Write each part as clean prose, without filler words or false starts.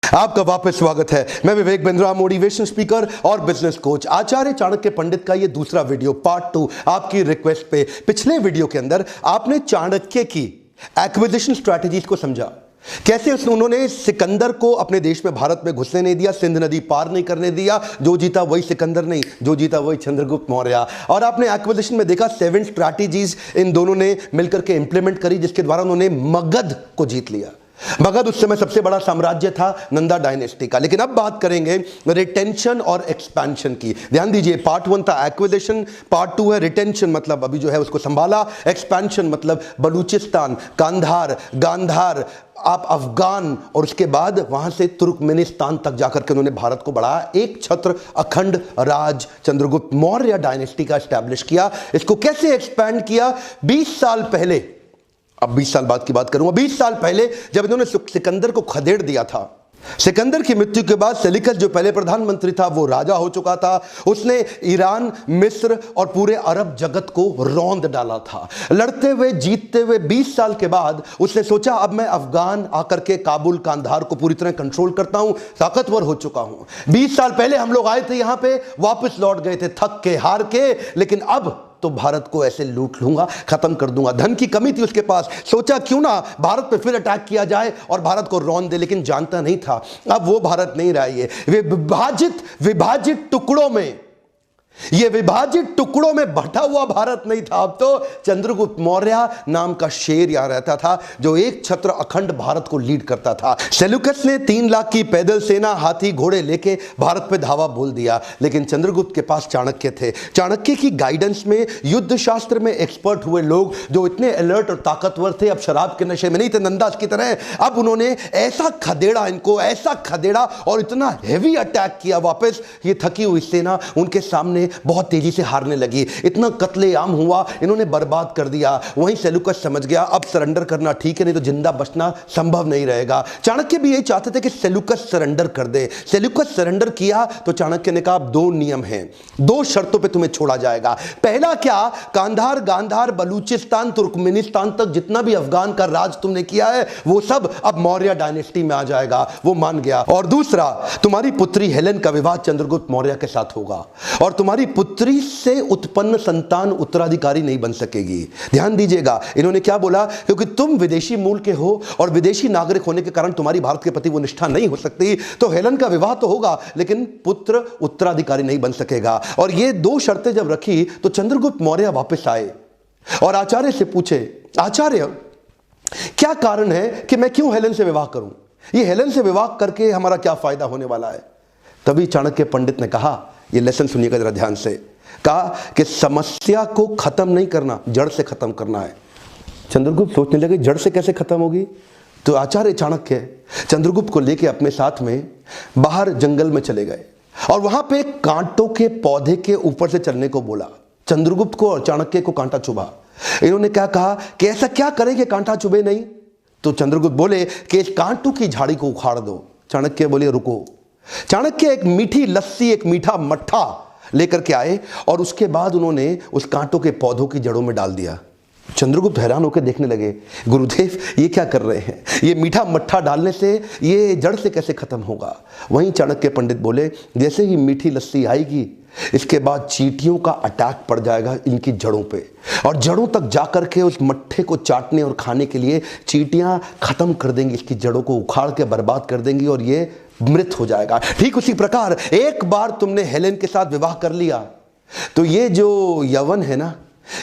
आपका वापस स्वागत है। मैं विवेक बिंद्रा, मोटिवेशन स्पीकर और बिजनेस कोच। आचार्य चाणक्य पंडित का ये दूसरा वीडियो पार्ट 2 आपकी रिक्वेस्ट पे। पिछले वीडियो के अंदर आपने चाणक्य की एक्विजिशन स्ट्रैटेजीज को समझा, कैसे उन्होंने सिकंदर को अपने देश में, भारत में घुसने नहीं दिया, सिंध नदी पार नहीं करने दिया। जो जीता वही सिकंदर नहीं, जो जीता वही चंद्रगुप्त मौर्य। और आपने एक्विजिशन में देखा 7 स्ट्रैटेजीज इन दोनों ने मिलकर के इंप्लीमेंट करी, जिसके द्वारा उन्होंने मगध को जीत लिया। मगध उस समय सबसे बड़ा साम्राज्य था नंदा डायनेस्टी का। लेकिन अब बात करेंगे रिटेंशन और एक्सपेंशन की। ध्यान दीजिए, पार्ट 1 था एक्विजिशन, पार्ट 2 है रिटेंशन, मतलब अभी जो है उसको संभाला। एक्सपेंशन मतलब बलूचिस्तान, कांधार, गांधार, आप अफगान, और उसके बाद वहां से तुर्कमेनिस्तान तक जाकर के उन्होंने भारत को बढ़ाया। एक छत्र अखंड राज चंद्रगुप्त मौर्य डायनेस्टी का एस्टैब्लिश किया। इसको कैसे एक्सपैंड किया? 20 साल पहले, अब 20 साल बाद की बात करूंगा, 20 साल पहले जब इन्होंने सिकंदर को खदेड़ दिया था। सिकंदर की मृत्यु के बाद सेल्यूकस जो पहले प्रधानमंत्री था वो राजा हो चुका था। उसने ईरान, मिस्र और पूरे अरब जगत को रौंद डाला था। लड़ते हुए, जीतते हुए 20 साल के बाद उसने सोचा अब मैं अफगान आकर के काबुल, कांधार को पूरी तरह कंट्रोल करता हूं, ताकतवर हो चुका हूं। 20 साल पहले हम लोग आए थे यहां पे, वापस लौट गए थे थक के, हार के, लेकिन अब तो भारत को ऐसे लूट लूंगा, खत्म कर दूंगा। धन की कमी थी उसके पास, सोचा क्यों ना भारत पे फिर अटैक किया जाए और भारत को रौंद दे। लेकिन जानता नहीं था अब वो भारत नहीं रहा, ये विभाजित टुकड़ों में, ये विभाजित टुकड़ों में बटा हुआ भारत नहीं था। अब तो चंद्रगुप्त मौर्य नाम का शेर यहां रहता था, जो एक छत्र अखंड भारत को लीड करता था। सेल्यूकस ने 3 लाख की पैदल सेना, हाथी घोड़े लेके भारत पे धावा बोल दिया। लेकिन चंद्रगुप्त के पास चाणक्य थे। चाणक्य की गाइडेंस में युद्ध शास्त्र में एक्सपर्ट हुए लोग, जो इतने अलर्ट और ताकतवर थे, अब शराब के नशे में नहीं थे नंदास की तरह। अब उन्होंने ऐसा खदेड़ा इनको, ऐसा खदेड़ा और इतना हेवी अटैक किया वापस, ये थकी हुई सेना उनके सामने बहुत तेजी से हारने लगी। इतना कत्लेआम हुआ, इन्होंने बर्बाद कर दिया। वहीं सेल्यूकस समझ गया अब सरेंडर करना ठीक है, नहीं तो जिंदा बचना संभव नहीं रहेगा। चाणक्य भी यही चाहते थे कि सेल्यूकस सरेंडर कर दे। सेल्यूकस सरेंडर किया तो चाणक्य ने कहा 2 नियम हैं, 2 शर्तों पे तुम्हें छोड़ा जाएगा। पहला क्या? कांधार, गांधार, बलूचिस्तान, तुर्कमेनिस्तान तक जितना भी अफगान का राज तुमने किया है वो सब अब मौर्य डायनेस्टी में आ जाएगा। वो मान गया। और दूसरा, तुम्हारी पुत्री हेलेन का विवाह चंद्रगुप्त मौर्य के साथ होगा और तुम्हारी पुत्री से उत्पन्न संतान उत्तराधिकारी नहीं बन सकेगी। ध्यान दीजिएगा, इन्होंने क्या बोला? क्योंकि तुम विदेशी मूल के हो और विदेशी नागरिक होने के कारण तुम्हारी भारत के प्रति वो निष्ठा नहीं हो सकती, तो हेलेन का विवाह तो होगा लेकिन पुत्र उत्तराधिकारी नहीं बन सकेगा। और ये 2 शर्तें जब रखी तो चंद्रगुप्त मौर्य वापस आए और आचार्य से पूछे, आचार्य क्या कारण है कि मैं क्यों हेलेन से विवाह करूं? ये हेलेन से विवाह करके हमारा क्या फायदा होने वाला है? तभी चाणक्य पंडित ने कहा, ये लेसन सुनिएगा जरा ध्यान से, कहा कि समस्या को खत्म नहीं करना, जड़ से खत्म करना है। चंद्रगुप्त सोचने लगे जड़ से कैसे खत्म होगी? तो आचार्य चाणक्य चंद्रगुप्त को लेके अपने साथ में बाहर जंगल में चले गए और वहां पे कांटों के पौधे के ऊपर से चलने को बोला। चंद्रगुप्त को और चाणक्य को कांटा चुभा। इन्होंने क्या कहा कि ऐसा क्या करें कि कांटा चुभे नहीं? तो चंद्रगुप्त बोले कि इस कांटों की झाड़ी को उखाड़ दो। चाणक्य बोले रुको। चाणक्य एक मीठी लस्सी, एक मीठा मट्ठा लेकर के आए और उसके बाद उन्होंने उस कांटों के पौधों की जड़ों में डाल दिया। चंद्रगुप्त हैरान होकर देखने लगे, गुरुदेव ये क्या कर रहे हैं? ये मीठा मट्ठा डालने से ये जड़ से कैसे खत्म होगा? वहीं चाणक्य पंडित बोले, जैसे ही मीठी लस्सी आएगी इसके बाद चींटियों का अटैक पड़ जाएगा इनकी जड़ों पे, और जड़ों तक जाकर के उस मट्ठे को चाटने और खाने के लिए चींटियां खत्म कर देंगी, इसकी जड़ों को उखाड़ के बर्बाद कर देंगी और ये मृत हो जाएगा। ठीक उसी प्रकार एक बार तुमने हेलेन के साथ विवाह कर लिया तो ये जो यवन है ना,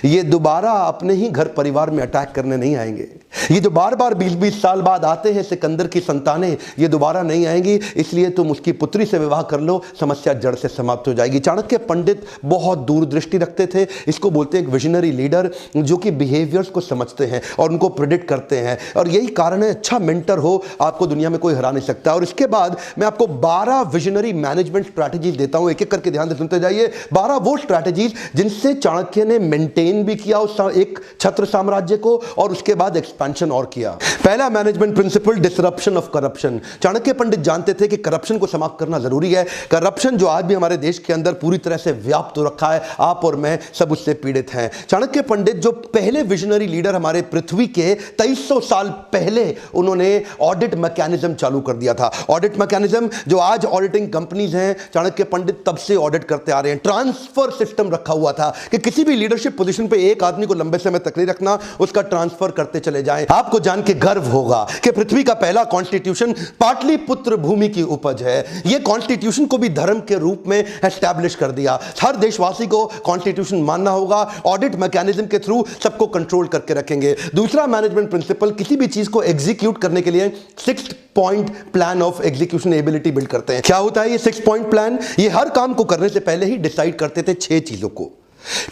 ये दोबारा अपने ही घर परिवार में अटैक करने नहीं आएंगे। ये जो बार बार 20-20 साल बाद आते हैं सिकंदर की संतानें, ये दोबारा नहीं आएंगी। इसलिए तुम उसकी पुत्री से विवाह कर लो, समस्या जड़ से समाप्त हो जाएगी। चाणक्य पंडित बहुत दूरदृष्टि रखते थे। इसको बोलते हैं एक विजनरी लीडर, जो कि बिहेवियर्स को समझते हैं और उनको प्रेडिक्ट करते हैं। और यही कारण है, अच्छा मेंटर हो आपको दुनिया में कोई हरा नहीं सकता। और इसके बाद मैं आपको 12 विजनरी मैनेजमेंट स्ट्रैटेजीज देता हूं, एक एक करके ध्यान से सुनते जाइए। 12 वो स्ट्रैटेजीज जिनसे चाणक्य ने मेंटेन भी किया उस एक छत्र साम्राज्य को और उसके बाद एक्सपेंड एक्सपेंशन और किया। पहला management principle, disruption of corruption. Chanakya Pandit जानते थे कि करप्शन को समाप्त करना जरूरी है। करप्शन जो आज भी हमारे देश के अंदर पूरी तरह से व्याप्त हो रखा है, आप और मैं सब उससे पीड़ित हैं। चाणक्य पंडित जो पहले विजनरी लीडर हमारे पृथ्वी के 2300 साल पहले उन्होंने ऑडिट मैकेनिज्म चालू कर दिया था। ऑडिट मैकेनिज्म जो आज ऑडिटिंग कंपनीज हैं, चाणक्य पंडित तब से ऑडिट करते आ रहे हैं। ट्रांसफर सिस्टम रखा हुआ था कि किसी भी लीडरशिप पोजीशन पे एक आदमी को लंबे समय तक नहीं रखना, उसका ट्रांसफर करते चले जाएं। आपको जान के गर्व होगा कि पृथ्वी का पहला कॉन्स्टिट्यूशन पाटलिपुत्र भूमि की उपज है। यह कॉन्स्टिट्यूशन को भी धर्म के रूप में एस्टैब्लिश कर दिया। हर देशवासी को कॉन्स्टिट्यूशन मानना होगा। ऑडिट मैकेनिज्म के थ्रू सबको कंट्रोल करके रखेंगे। दूसरा मैनेजमेंट प्रिंसिपल, किसी भी चीज को एग्जीक्यूट करने के लिए 6 point plan of execution ability build करते हैं। क्या होता है ये 6 पॉइंट प्लान? ये हर काम को करने से पहले ही डिसाइड करते थे 6 चीजों को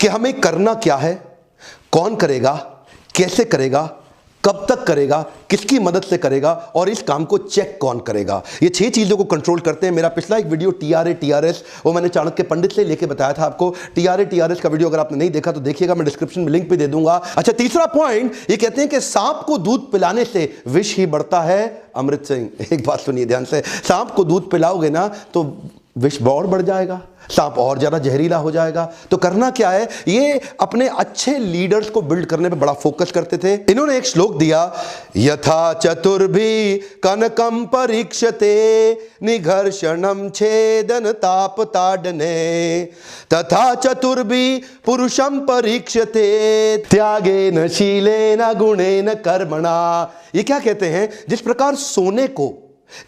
कि हमें करना क्या है, कौन करेगा, कैसे करेगा, कब तक करेगा, किसकी मदद से करेगा और इस काम को चेक कौन करेगा। ये 6 चीजों को कंट्रोल करते हैं। मेरा पिछला एक वीडियो TRA TRS वो मैंने चाणक्य पंडित से लेके बताया था आपको। TRA TRS का वीडियो अगर आपने नहीं देखा तो देखिएगा, मैं डिस्क्रिप्शन में लिंक भी दे दूंगा। अच्छा, तीसरा पॉइंट, ये कहते हैं कि सांप को दूध पिलाने से विष ही बढ़ता है। अमृत सिंह, एक बात सुनिए ध्यान से, सांप को दूध पिलाओगे ना तो विष और बढ़ जाएगा, सांप और ज्यादा जहरीला हो जाएगा। तो करना क्या है, ये अपने अच्छे लीडर्स को बिल्ड करने पे बड़ा फोकस करते थे। इन्होंने एक श्लोक दिया, यथा चतुर्भी कनकम परीक्षते निघर्षणम छेदन ताप ताडने तथा चतुर्भी पुरुषम परीक्षते त्यागेन शीलेन गुणेन कर्मणा। ये क्या कहते हैं, जिस प्रकार सोने को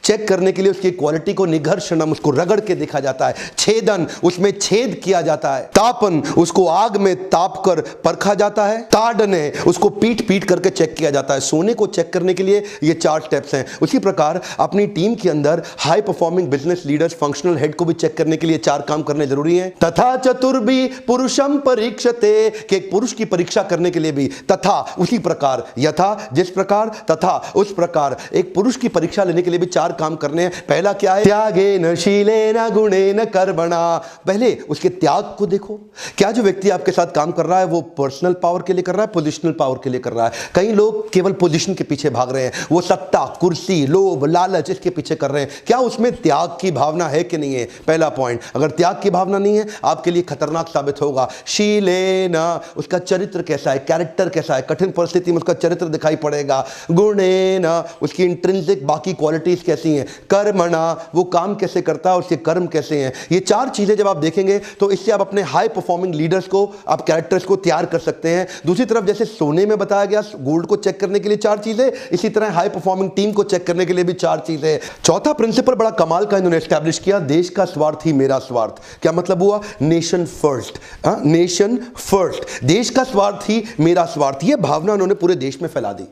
चेक करने के लिए उसकी क्वालिटी को निघर्षणम, उसको रगड़ के देखा जाता है, छेदन उसमें छेद किया जाता है, तापन उसको आग में ताप कर परखा जाता है, ताड़ने उसको पीट पीट करके चेक किया जाता है। सोने को चेक करने के लिए ये 4 स्टेप्स हैं। उसी प्रकार अपनी टीम के अंदर high performing business leaders, functional head को भी चेक करने के लिए 4 काम करने जरूरी हैं। तथा चतुर्भी पुरुषम परीक्षते, कि एक पुरुष की परीक्षा करने के लिए भी तथा उसी प्रकार, यथा जिस प्रकार, तथा उस प्रकार, एक पुरुष की परीक्षा लेने के लिए भी 4 काम करने हैं। पहला क्या है, त्यागेन शीलेन गुणेन कर्मणा। पहले उसके त्याग को देखो, क्या जो व्यक्ति आपके साथ काम कर रहा है वो पर्सनल पावर के लिए कर रहा है, पोजिशनल पावर के लिए कर रहा है। कई लोग केवल पोजीशन के पीछे भाग रहे हैं, वो सत्ता, कुर्सी, लोभ, लालच इसके पीछे कर रहे हैं। क्या उसमें त्याग की भावना है कि नहीं है? पहला पॉइंट। अगर त्याग की भावना नहीं है, आपके लिए खतरनाक साबित होगा। शीलेन, उसका चरित्र कैसा है, कैरेक्टर कैसा है, कठिन परिस्थिति में उसका चरित्र दिखाई पड़ेगा। गुणेन, उसकी इंट्रिंसिक बाकी क्वालिटी कैसी हैं। कर्मणा, वो काम कैसे करता है, उसके कर्म कैसे हैं। ये 4 चीजें जब आप देखेंगे तो इससे आप अपने हाई परफॉर्मिंग लीडर्स को, आप कैरेक्टर्स को तैयार कर सकते हैं। दूसरी तरफ जैसे सोने में बताया गया गोल्ड को चेक करने के लिए 4 चीजें, इसी तरह हाई परफॉर्मिंग टीम को चेक करने के लिए भी 4 चीजें। चौथा प्रिंसिपल बड़ा कमाल का इन्होंने एस्टैब्लिश किया, देश का स्वार्थ ही मेरा स्वार्थ। क्या मतलब हुआ? नेशन फर्स्ट, नेशन फर्स्ट, देश का स्वार्थ ही मेरा स्वार्थ। यह भावना उन्होंने पूरे देश में फैला दी।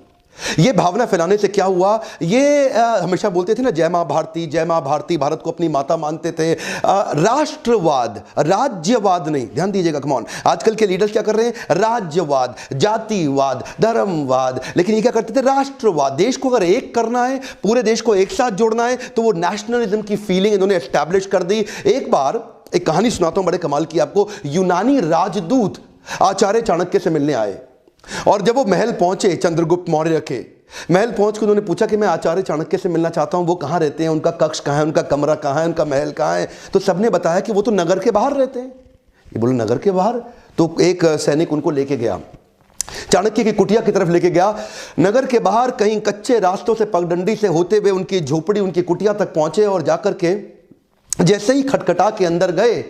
ये भावना फैलाने से क्या हुआ, ये हमेशा बोलते थे ना, जय मां भारती, जय मां भारती, भारत को अपनी माता मानते थे। राष्ट्रवाद, राज्यवाद नहीं, ध्यान दीजिएगा, कम ऑन। आजकल के लीडर्स क्या कर rहे हैं? राज्यवाद, जातिवाद, धर्मवाद, लेकिन ये क्या करते थे? राष्ट्रवाद। देश को अगर एक करना है, पूरे देश को एक साथ जोड़ना है, तो वो नेशनलिज्म की फीलिंग इन्होंने एस्टैब्लिश कर दी। एक बार एक कहानी सुनाता हूं बड़े कमाल की आपको। यूनानी राजदूत आचार्य चाणक्य से मिलने आए और जब वो महल पहुंचे, चंद्रगुप्त मौर्य के महल पहुंच के उन्होंने पूछा कि मैं आचार्य चाणक्य से मिलना चाहता हूं, वो कहां रहते हैं, उनका कक्ष कहां है, उनका कमरा कहां है, उनका महल कहां है। तो सबने बताया कि वो तो नगर के बाहर रहते हैं। ये बोले नगर के बाहर? तो एक सैनिक उनको लेके गया, चाणक्य की कुटिया की तरफ लेके गया। नगर के बाहर कहीं कच्चे रास्तों से पगडंडी से होते हुए उनकी झोपड़ी, उनकी कुटिया तक पहुंचे और जाकर के जैसे ही खटखटा के अंदर गए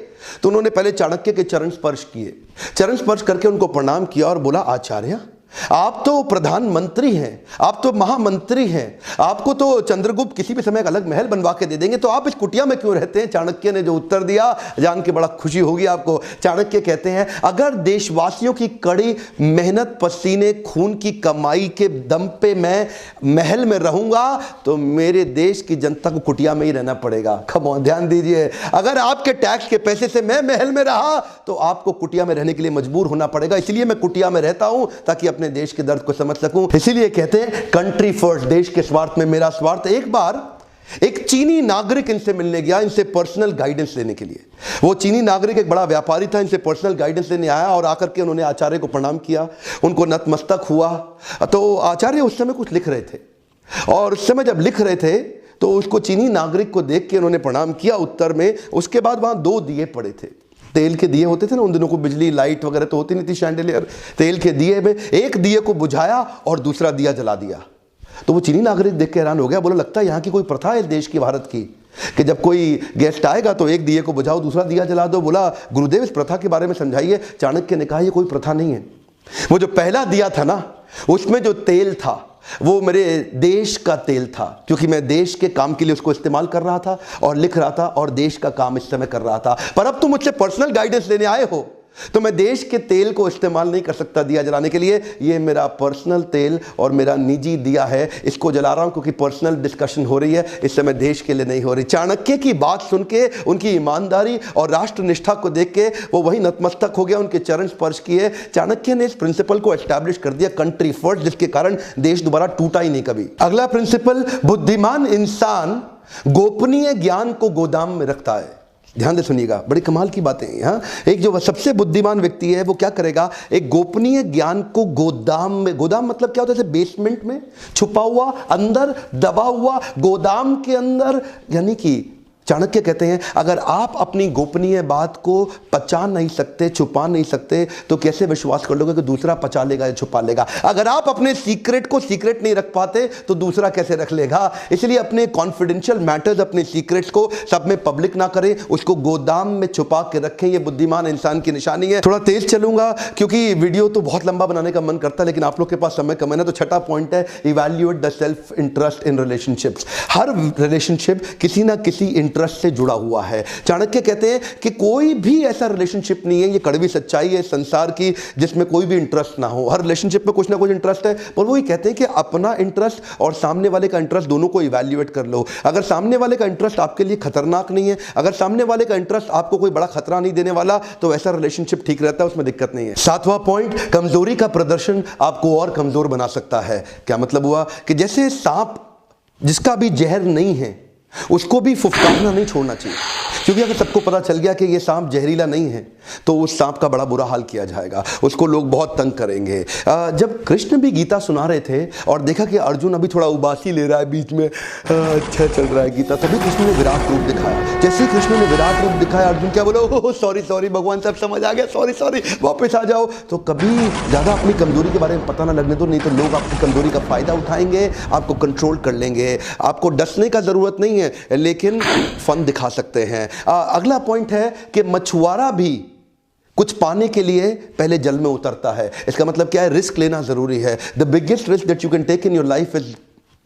तो उन्होंने पहले चाणक्य के चरण स्पर्श किए। चरण स्पर्श करके उनको प्रणाम किया और बोला, आचार्य आप तो प्रधानमंत्री हैं, आप तो महामंत्री हैं, आपको तो चंद्रगुप्त किसी भी समय एक अलग महल बनवा के दे देंगे, तो आप इस कुटिया में क्यों रहते हैं? चाणक्य ने जो उत्तर दिया जान के बड़ा खुशी होगी आपको। चाणक्य कहते हैं, अगर देशवासियों की कड़ी मेहनत, पसीने, खून की कमाई के दम पे मैं महल में रहूंगा तो मेरे देश की जनता को कुटिया में ही रहना पड़ेगा। खमोन, ध्यान दीजिए, अगर आपके टैक्स के पैसे से मैं महल में रहा तो आपको कुटिया में रहने के लिए मजबूर होना पड़ेगा। इसलिए मैं कुटिया में रहता हूं ताकि अपने देश के दर्द को समझ सकूं। इसीलिए कहते हैं कंट्री फर्स्ट, देश के स्वार्थ में मेरा स्वार्थ। एक बार एक चीनी नागरिक इनसे मिलने गया, इनसे पर्सनल गाइडेंस लेने के लिए। वो चीनी नागरिक एक बड़ा व्यापारी था, इनसे पर्सनल गाइडेंस लेने आया और आकर के उन्होंने आचार्य को प्रणाम किया, उनको नतमस्तक हुआ। तो आचार्य उस समय कुछ लिख रहे थे और उस समय जब लिख रहे थे तो उसको चीनी नागरिक को देख के उन्होंने प्रणाम किया उत्तर में। उसके बाद वहां 2 दिए पड़े थे, तेल के दिए होते थे ना उन दिनों को, बिजली लाइट वगैरह तो होती नहीं थी, शैंडलियर, तेल के दिए में एक दिए को बुझाया और दूसरा दिया जला दिया। तो वो चीनी नागरिक देख के हैरान हो गया, बोला लगता है यहाँ की कोई प्रथा है देश की, भारत की, कि जब कोई गेस्ट आएगा तो एक दिए को बुझाओ दूसरा दिया जला दो। बोला गुरुदेव इस प्रथा के बारे में समझाइए। चाणक्य ने कहा ये कोई प्रथा नहीं है। वो जो पहला दिया था ना उसमें जो तेल था वो मेरे देश का तेल था, क्योंकि मैं देश के काम के लिए उसको इस्तेमाल कर रहा था और लिख रहा था और देश का काम इस समय कर रहा था। पर अब तुम मुझसे पर्सनल गाइडेंस लेने आए हो तो मैं देश के तेल को इस्तेमाल नहीं कर सकता दिया जलाने के लिए। ये मेरा पर्सनल तेल और मेरा निजी दिया है, इसको जला रहा हूं क्योंकि पर्सनल डिस्कशन हो रही है, इस समय देश के लिए नहीं हो रही। चाणक्य की बात सुन के, उनकी ईमानदारी और राष्ट्र निष्ठा को देख के वो वही नतमस्तक हो गया, उनके चरण स्पर्श किए। चाणक्य ने इस प्रिंसिपल को एस्टैब्लिश कर दिया, कंट्री फर्स्ट, जिसके कारण देश दोबारा टूटा ही नहीं कभी। अगला प्रिंसिपल, बुद्धिमान इंसान गोपनीय ज्ञान को गोदाम में रखता है। ध्यान से सुनिएगा, बड़ी कमाल की बातें हैं यहाँ। एक जो सबसे बुद्धिमान व्यक्ति है वो क्या करेगा, एक गोपनीय ज्ञान को गोदाम में, गोदाम मतलब क्या होता है, जैसे बेसमेंट में छुपा हुआ, अंदर दबा हुआ, गोदाम के अंदर। यानी कि चाणक्य कहते हैं अगर आप अपनी गोपनीय बात को पचा नहीं सकते, छुपा नहीं सकते, तो कैसे विश्वास कर लोगे कि दूसरा पचा लेगा या छुपा लेगा। अगर आप अपने सीक्रेट को सीक्रेट नहीं रख पाते तो दूसरा कैसे रख लेगा। इसलिए अपने कॉन्फिडेंशियल मैटर्स, अपने सीक्रेट्स को सब में पब्लिक ना करें, उसको गोदाम में छुपा के रखें। यह बुद्धिमान इंसान की निशानी है। थोड़ा तेज चलूंगा क्योंकि वीडियो तो बहुत लंबा बनाने का मन करता है, लेकिन आप लोग के पास समय कम है ना। तो छठा पॉइंट है, evaluate the self interest in relationships. Her relationship किसी ना किसी इंटरेस्ट से जुड़ा हुआ है। चाणक्य कहते हैं कि कोई भी ऐसा रिलेशनशिप नहीं है, ये कड़वी सच्चाई है संसार की, जिसमें कोई भी इंटरेस्ट ना हो। हर रिलेशनशिप में कुछ ना कुछ इंटरेस्ट है। पर वो ये कहते हैं कि अपना इंटरेस्ट और सामने वाले का इंटरेस्ट दोनों को इवैल्यूएट कर लो। अगर सामने वाले का इंटरेस्ट आपके लिए खतरनाक नहीं है, अगर सामने वाले का इंटरेस्ट आपको कोई बड़ा खतरा नहीं देने वाला, तो ऐसा रिलेशनशिप ठीक रहता है, उसमें दिक्कत नहीं है। सातवां पॉइंट, कमजोरी का प्रदर्शन आपको और कमजोर बना सकता है। क्या मतलब हुआ कि जैसे सांप जिसका भी जहर नहीं है उसको भी फुफकारना नहीं छोड़ना चाहिए, क्योंकि अगर सबको पता चल गया कि ये सांप जहरीला नहीं है तो उस सांप का बड़ा बुरा हाल किया जाएगा, उसको लोग बहुत तंग करेंगे। जब कृष्ण भी गीता सुना रहे थे और देखा कि अर्जुन अभी थोड़ा उबासी ले रहा है बीच में, अच्छा चल रहा है गीता, तभी कृष्ण ने विराट रूप दिखाया। जैसे ही कृष्ण ने विराट रूप दिखाया, अर्जुन क्या बोला, ओह सॉरी सॉरी भगवान, सब समझ आ गया, सॉरी सॉरी, वापस आ जाओ। तो कभी ज़्यादा अपनी कमजोरी के बारे में पता ना लगने दो, नहीं तो लोग आपकी कमजोरी का फायदा उठाएंगे, आपको कंट्रोल कर लेंगे। आपको डसने का जरूरत नहीं है, लेकिन फन दिखा सकते हैं। अगला पॉइंट है कि मछुआरा भी कुछ पाने के लिए पहले जल में उतरता है। इसका मतलब क्या है, रिस्क लेना जरूरी है। The biggest risk that you can take in your life is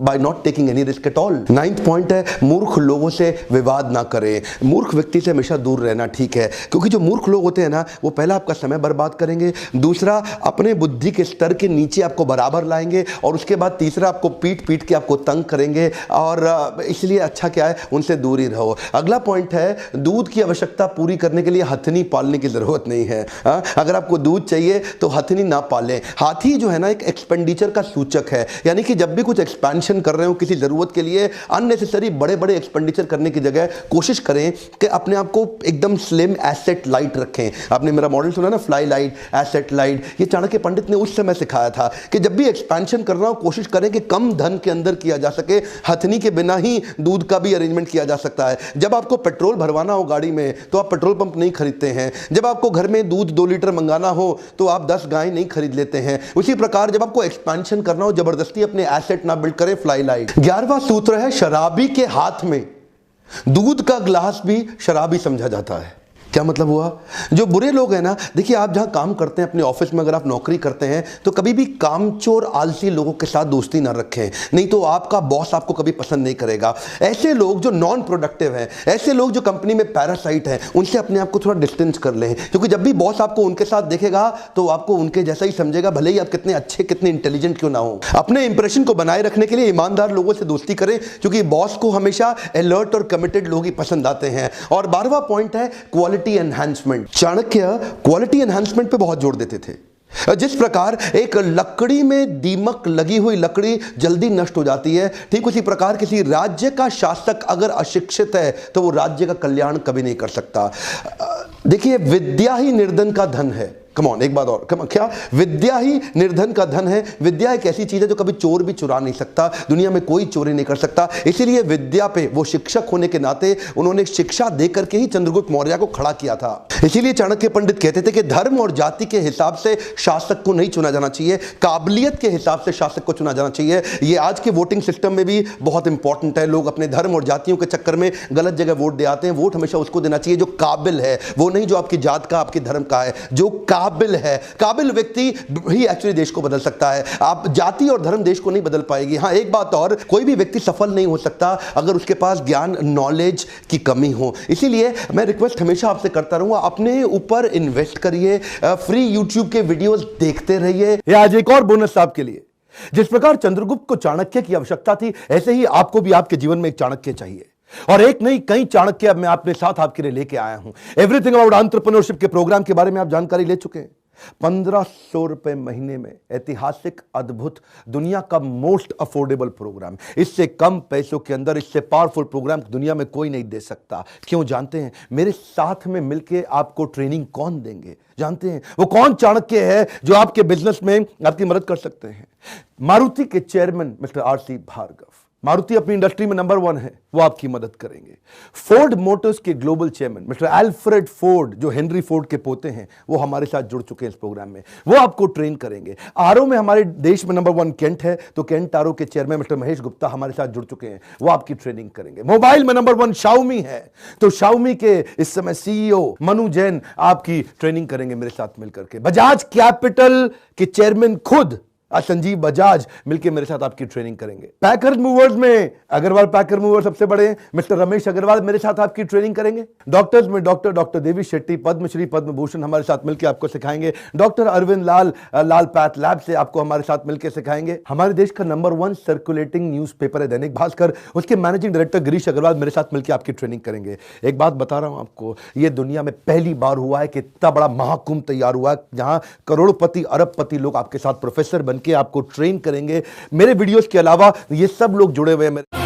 by not taking any risk at all। 9th point है, मूर्ख लोगों से विवाद ना करें। मूर्ख व्यक्ति से हमेशा दूर रहना ठीक है, क्योंकि जो मूर्ख लोग होते हैं ना, वो पहला आपका समय बर्बाद करेंगे, दूसरा अपने बुद्धि के स्तर के नीचे आपको बराबर लाएंगे, और उसके बाद तीसरा आपको पीट पीट के आपको तंग करेंगे। और इसलिए अच्छा क्या है, उनसे दूर ही रहो। अगला पॉइंट है, दूध की आवश्यकता पूरी करने के लिए हथनी पालने की जरूरत नहीं है। अगर आपको दूध चाहिए तो हथनी ना पालें। हाथी जो है ना, एक एक्सपेंडिचर का सूचक है, यानी कि जब भी कुछ एक्सपेंशन कर रहे हो किसी जरूरत के लिए, अननेसेसरी बड़े बड़े एक्सपेंडिचर करने की जगह कोशिश करें कि अपने आप को एकदम स्लिम, एसेट लाइट रखें। आपने मेरा मॉडल सुना ना, फ्लाई लाइट, एसेट लाइट, ये चाणक्य पंडित ने उस समय सिखाया था कि जब भी एक्सपेंशन कर रहा हो कोशिश करें कि कम धन के अंदर किया जा सके। हथनी के बिना ही दूध का भी अरेंजमेंट किया जा सकता है। जब आपको पेट्रोल भरवाना हो गाड़ी में तो आप पेट्रोल पंप नहीं खरीदते हैं। जब आपको घर में दूध 2 लीटर मंगाना हो तो आप 10 गाय नहीं खरीद लेते हैं। उसी प्रकार जब आपको एक्सपेंशन करना हो, जबरदस्ती अपने एसेट ना बिल्ड करें, फ्लाई लाइट। 11वां सूत्र है, शराबी के हाथ में दूध का ग्लास भी शराबी समझा जाता है। क्या मतलब हुआ, जो बुरे लोग हैं ना, देखिए आप जहां काम करते हैं, अपने ऑफिस में अगर आप नौकरी करते हैं तो कभी भी कामचोर आलसी लोगों के साथ दोस्ती ना रखें, नहीं तो आपका बॉस आपको कभी पसंद नहीं करेगा। ऐसे लोग जो नॉन प्रोडक्टिव हैं, ऐसे लोग जो कंपनी में पैरासाइट हैं, उनसे अपने आप को थोड़ा डिस्टेंस कर लें, क्योंकि जब भी बॉस आपको उनके साथ देखेगा तो आपको उनके जैसा ही समझेगा, भले ही आप कितने अच्छे, कितने इंटेलिजेंट क्यों ना हो। अपने इंप्रेशन को बनाए रखने के लिए ईमानदार लोगों से दोस्ती करें, क्योंकि बॉस को हमेशा अलर्ट और कमिटेड लोग ही पसंद आते हैं। और 12वां पॉइंट है, quality enhancement. Chanakya quality enhancement पे बहुत जोर देते थे। जिस प्रकार एक लकड़ी में दीमक लगी हुई लकड़ी जल्दी नष्ट हो जाती है, ठीक उसी प्रकार किसी राज्य का शासक अगर अशिक्षित है तो वो राज्य का कल्याण कभी नहीं कर सकता। देखिए, विद्या ही निर्धन का धन है। कम ऑन, एक बात और, क्या विद्या ही निर्धन का धन है? विद्या एक ऐसी चीज है जो कभी चोर भी चुरा नहीं सकता, दुनिया में कोई चोरी नहीं कर सकता। इसीलिए विद्या पे वो शिक्षक होने के नाते उन्होंने शिक्षा देकर के ही चंद्रगुप्त मौर्य को खड़ा किया था। इसीलिए चाणक्य पंडित कहते थे कि धर्म और जाति के हिसाब से शासक को नहीं चुना जाना चाहिए, काबिलियत के हिसाब से शासक को चुना जाना चाहिए। ये आज के वोटिंग सिस्टम में भी बहुत इंपॉर्टेंट है। लोग अपने धर्म और जातियों के चक्कर में गलत जगह वोट दे आते हैं। वोट हमेशा उसको देना चाहिए जो काबिल है, वो नहीं जो आपकी जात का, आपके धर्म का है। जो काबिल है, काबिल व्यक्ति ही एक्चुअली देश को बदल सकता है। आप जाति और धर्म देश को नहीं बदल पाएगी। हां, एक बात और, कोई भी व्यक्ति सफल नहीं हो सकता अगर उसके पास ज्ञान, नॉलेज की कमी हो। इसीलिए मैं रिक्वेस्ट हमेशा आपसे करता रहूंगा, अपने ऊपर इन्वेस्ट करिए, फ्री यूट्यूब के वीडियोस देखते रहिए। ये आज एक और बोनस आपके लिए। जिस प्रकार चंद्रगुप्त को चाणक्य की आवश्यकता थी, ऐसे ही आपको भी आपके जीवन में एक चाणक्य चाहिए। और एक नहीं, कई चाणक्य अब मैं अपने साथ आपके लिए लेके आया हूं। एवरीथिंग अबाउट एंटरप्रेन्योरशिप के प्रोग्राम के बारे में आप जानकारी ले चुके हैं। 1500 रुपए महीने में ऐतिहासिक, अद्भुत, दुनिया का मोस्ट अफोर्डेबल प्रोग्राम। इससे कम पैसों के अंदर इससे पावरफुल प्रोग्राम दुनिया में कोई नहीं दे सकता। क्यों जानते हैं? मेरे साथ में मिलके आपको ट्रेनिंग कौन देंगे जानते हैं? वो कौन चाणक्य है जो आपके बिजनेस में आपकी मदद कर सकते हैं? मारुति के chairman mister R C. Bhargava. Maruti अपनी इंडस्ट्री में नंबर 1 है, वो आपकी मदद करेंगे। फोर्ड मोटर्स के global chairman mister Alfred Ford, जो हेनरी फोर्ड के पोते हैं, वो हमारे साथ जुड़ चुके हैं इस प्रोग्राम में। वो आपको ट्रेन करेंगे। आरओ में हमारे देश में नंबर 1 केंट है, तो केंट आरओ के चेयरमैन मिस्टर महेश गुप्ता हमारे साथ जुड़ चुके हैं, वो आपकी ट्रेनिंग करेंगे। मोबाइल में नंबर 1 शाओमी है, तो शाओमी के इस समय सीईओ मनु जैन आपकी ट्रेनिंग करेंगे मेरे साथ मिलकर के। बजाज कैपिटल के चेयरमैन खुद संजीव बजाज मिलकर मेरे साथ आपकी ट्रेनिंग करेंगे। पैकर मूवर्स में अग्रवाल पैकर मूवर सबसे बड़े हैं, मिस्टर रमेश अग्रवाल मेरे साथ आपकी ट्रेनिंग करेंगे। डॉक्टर्स में डॉक्टर देवी शेट्टी, पद्मश्री, पद्म भूषण हमारे साथ मिलकर आपको सिखाएंगे। डॉक्टर अरविंद लाल पैथ लैब से आपको हमारे साथ मिलकर सिखाएंगे। हमारे देश का नंबर 1 सर्कुलेटिंग न्यूज़पेपर है दैनिक भास्कर, उसके मैनेजिंग डायरेक्टर गिरीश अग्रवाल मेरे साथ मिलकर आपकी ट्रेनिंग करेंगे। एक बात बता रहा हूं आपको, यह दुनिया में पहली बार हुआ है कि इतना बड़ा महाकुंभ तैयार हुआ है जहां करोड़पति, अरबपति लोग आपके साथ प्रोफेसर बनके आपको ट्रेन करेंगे। मेरे वीडियोस के अलावा ये सब लोग जुड़े हुए हैं।